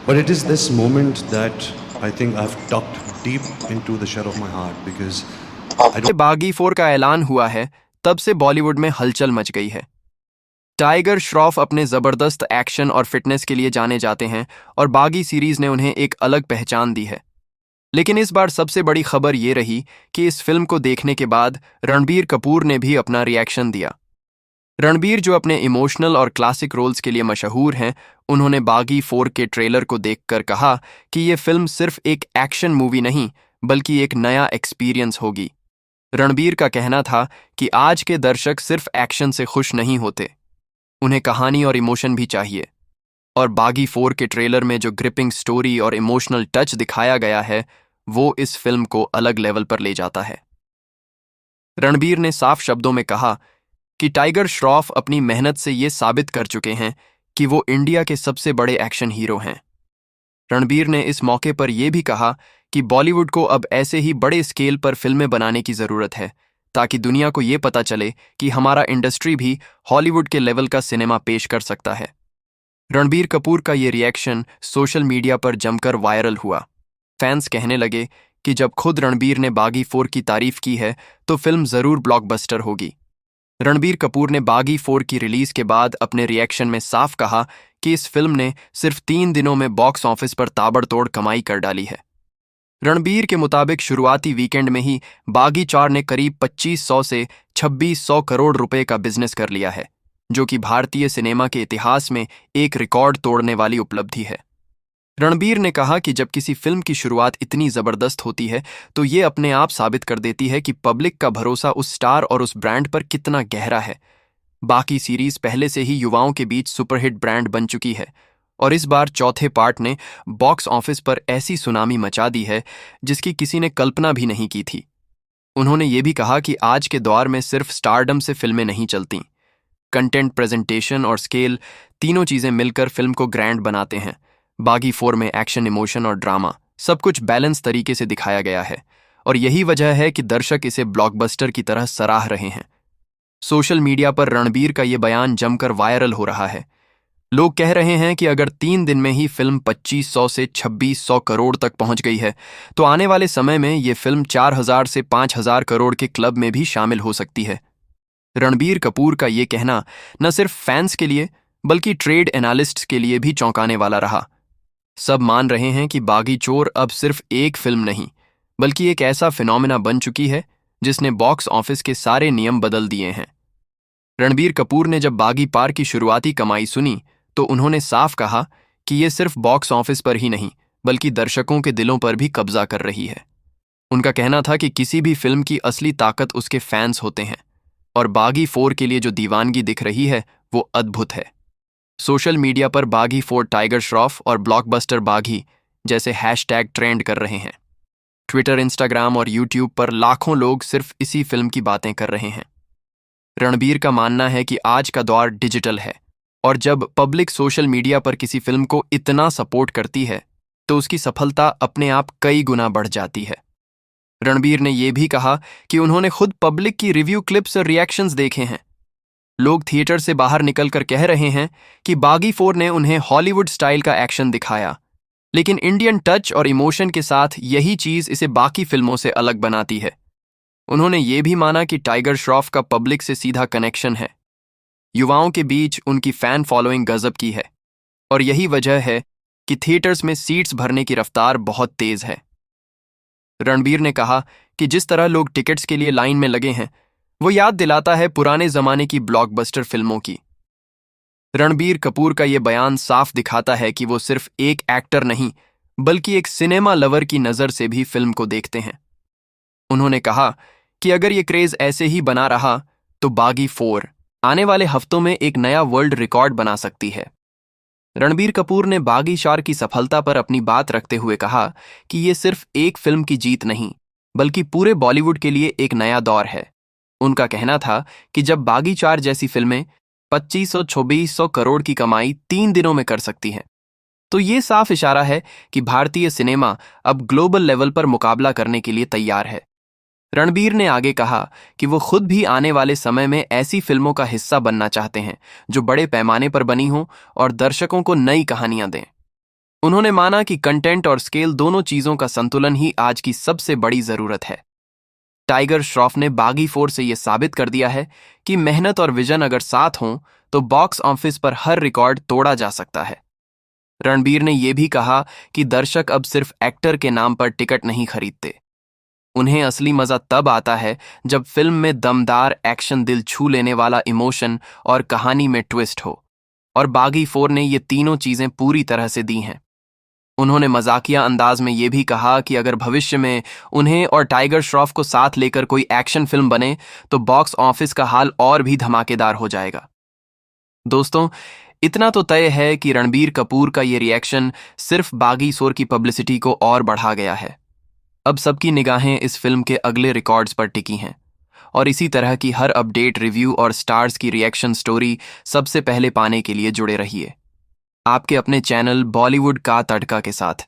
But it is this moment that I think I've tucked deep into the shell of my heart because I don't. बागी 4 का ऐलान हुआ है, तब से बॉलीवुड में हलचल मच गई है। टाइगर श्रॉफ अपने जबरदस्त एक्शन और फिटनेस के लिए जाने जाते हैं और बागी सीरीज ने उन्हें एक अलग पहचान दी है। लेकिन इस बार सबसे बड़ी खबर ये रही कि इस फिल्म को देखने के बाद रणबीर कपूर ने भी अपना रिएक्शन दिया। रणबीर, जो अपने इमोशनल और क्लासिक रोल्स के लिए मशहूर हैं, उन्होंने बागी 4 के ट्रेलर को देखकर कहा कि ये फिल्म सिर्फ एक एक्शन मूवी नहीं बल्कि एक नया एक्सपीरियंस होगी। रणबीर का कहना था कि आज के दर्शक सिर्फ एक्शन से खुश नहीं होते, उन्हें कहानी और इमोशन भी चाहिए। और बागी 4 के ट्रेलर में जो ग्रिपिंग स्टोरी और इमोशनल टच दिखाया गया है, वो इस फिल्म को अलग लेवल पर ले जाता है। रणबीर ने साफ शब्दों में कहा कि टाइगर श्रॉफ अपनी मेहनत से ये साबित कर चुके हैं कि वो इंडिया के सबसे बड़े एक्शन हीरो हैं। रणबीर ने इस मौके पर यह भी कहा कि बॉलीवुड को अब ऐसे ही बड़े स्केल पर फिल्में बनाने की ज़रूरत है, ताकि दुनिया को ये पता चले कि हमारा इंडस्ट्री भी हॉलीवुड के लेवल का सिनेमा पेश कर सकता है। रणबीर कपूर का ये रिएक्शन सोशल मीडिया पर जमकर वायरल हुआ। फैंस कहने लगे कि जब खुद रणबीर ने बागी 4 की तारीफ की है तो फिल्म ज़रूर ब्लॉकबस्टर होगी। रणबीर कपूर ने बागी 4 की रिलीज के बाद अपने रिएक्शन में साफ कहा कि इस फिल्म ने सिर्फ 3 दिनों में बॉक्स ऑफिस पर ताबड़तोड़ कमाई कर डाली है। रणबीर के मुताबिक शुरुआती वीकेंड में ही बागी 4 ने करीब 2500 से 2600 करोड़ रुपए का बिजनेस कर लिया है, जो कि भारतीय सिनेमा के इतिहास में एक रिकॉर्ड तोड़ने वाली उपलब्धि है। रणबीर ने कहा कि जब किसी फिल्म की शुरुआत इतनी जबरदस्त होती है तो ये अपने आप साबित कर देती है कि पब्लिक का भरोसा उस स्टार और उस ब्रांड पर कितना गहरा है। बाकी सीरीज पहले से ही युवाओं के बीच सुपरहिट ब्रांड बन चुकी है और इस बार चौथे पार्ट ने बॉक्स ऑफिस पर ऐसी सुनामी मचा दी है जिसकी किसी ने कल्पना भी नहीं की थी। उन्होंने ये भी कहा कि आज के दौर में सिर्फ स्टारडम से फिल्में नहीं चलती, कंटेंट, प्रेजेंटेशन और स्केल, तीनों चीजें मिलकर फिल्म को ग्रैंड बनाते हैं। बागी 4 में एक्शन, इमोशन और ड्रामा सब कुछ बैलेंस तरीके से दिखाया गया है और यही वजह है कि दर्शक इसे ब्लॉकबस्टर की तरह सराह रहे हैं। सोशल मीडिया पर रणबीर का ये बयान जमकर वायरल हो रहा है। लोग कह रहे हैं कि अगर 3 दिन में ही फिल्म 2500 से 2600 करोड़ तक पहुंच गई है तो आने वाले समय में ये फिल्म 4000 से 5000 करोड़ के क्लब में भी शामिल हो सकती है। रणबीर कपूर का ये कहना न सिर्फ फैंस के लिए बल्कि ट्रेड एनालिस्ट्स के लिए भी चौंकाने वाला रहा। सब मान रहे हैं कि बागी चोर अब सिर्फ एक फिल्म नहीं बल्कि एक ऐसा फिनोमेना बन चुकी है जिसने बॉक्स ऑफिस के सारे नियम बदल दिए हैं। रणबीर कपूर ने जब बागी पार की शुरुआती कमाई सुनी तो उन्होंने साफ कहा कि ये सिर्फ बॉक्स ऑफिस पर ही नहीं बल्कि दर्शकों के दिलों पर भी कब्जा कर रही है। उनका कहना था कि किसी भी फिल्म की असली ताकत उसके फैंस होते हैं और बागी 4 के लिए जो दीवानगी दिख रही है वो अद्भुत है। सोशल मीडिया पर बागी 4 टाइगर श्रॉफ और ब्लॉकबस्टर बागी जैसे हैशटैग ट्रेंड कर रहे हैं। ट्विटर, इंस्टाग्राम और यूट्यूब पर लाखों लोग सिर्फ इसी फिल्म की बातें कर रहे हैं। रणबीर का मानना है कि आज का दौर डिजिटल है और जब पब्लिक सोशल मीडिया पर किसी फिल्म को इतना सपोर्ट करती है तो उसकी सफलता अपने आप कई गुना बढ़ जाती है। रणबीर ने यह भी कहा कि उन्होंने खुद पब्लिक की रिव्यू क्लिप्स और रिएक्शंस देखे हैं। लोग थिएटर से बाहर निकलकर कह रहे हैं कि बागी 4 ने उन्हें हॉलीवुड स्टाइल का एक्शन दिखाया, लेकिन इंडियन टच और इमोशन के साथ यही चीज इसे बाकी फिल्मों से अलग बनाती है। उन्होंने ये भी माना कि टाइगर श्रॉफ का पब्लिक से सीधा कनेक्शन है। युवाओं के बीच उनकी फैन फॉलोइंग गजब की है और यही वजह है कि थिएटर्स में सीट्स भरने की रफ्तार बहुत तेज है। रणबीर ने कहा कि जिस तरह लोग टिकट्स के लिए लाइन में लगे हैं वो याद दिलाता है पुराने जमाने की ब्लॉकबस्टर फिल्मों की। रणबीर कपूर का ये बयान साफ दिखाता है कि वो सिर्फ एक एक्टर नहीं बल्कि एक सिनेमा लवर की नज़र से भी फिल्म को देखते हैं। उन्होंने कहा कि अगर ये क्रेज ऐसे ही बना रहा तो बागी 4 आने वाले हफ्तों में एक नया वर्ल्ड रिकॉर्ड बना सकती है। रणबीर कपूर ने बागी 4 की सफलता पर अपनी बात रखते हुए कहा कि ये सिर्फ एक फिल्म की जीत नहीं बल्कि पूरे बॉलीवुड के लिए एक नया दौर है। उनका कहना था कि जब बागी 4 जैसी फिल्में 2500-2600 करोड़ की कमाई 3 दिनों में कर सकती हैं तो ये साफ इशारा है कि भारतीय सिनेमा अब ग्लोबल लेवल पर मुकाबला करने के लिए तैयार है। रणबीर ने आगे कहा कि वो खुद भी आने वाले समय में ऐसी फिल्मों का हिस्सा बनना चाहते हैं जो बड़े पैमाने पर बनी हों और दर्शकों को नई कहानियां दें। उन्होंने माना कि कंटेंट और स्केल दोनों चीजों का संतुलन ही आज की सबसे बड़ी जरूरत है। टाइगर श्रॉफ ने बागी 4 से यह साबित कर दिया है कि मेहनत और विजन अगर साथ हों तो बॉक्स ऑफिस पर हर रिकॉर्ड तोड़ा जा सकता है। रणबीर ने यह भी कहा कि दर्शक अब सिर्फ एक्टर के नाम पर टिकट नहीं खरीदते। उन्हें असली मजा तब आता है जब फिल्म में दमदार एक्शन, दिल छू लेने वाला इमोशन और कहानी में ट्विस्ट हो, और बागी 4 ने ये तीनों चीजें पूरी तरह से दी हैं। उन्होंने मजाकिया अंदाज में यह भी कहा कि अगर भविष्य में उन्हें और टाइगर श्रॉफ को साथ लेकर कोई एक्शन फिल्म बने तो बॉक्स ऑफिस का हाल और भी धमाकेदार हो जाएगा। दोस्तों, इतना तो तय है कि रणबीर कपूर का ये रिएक्शन सिर्फ बागी 4 की पब्लिसिटी को और बढ़ा गया है। अब सबकी निगाहें इस फिल्म के अगले रिकॉर्ड्स पर टिकी हैं, और इसी तरह की हर अपडेट, रिव्यू और स्टार्स की रिएक्शन स्टोरी सबसे पहले पाने के लिए जुड़े रहिए आपके अपने चैनल बॉलीवुड का तड़का के साथ।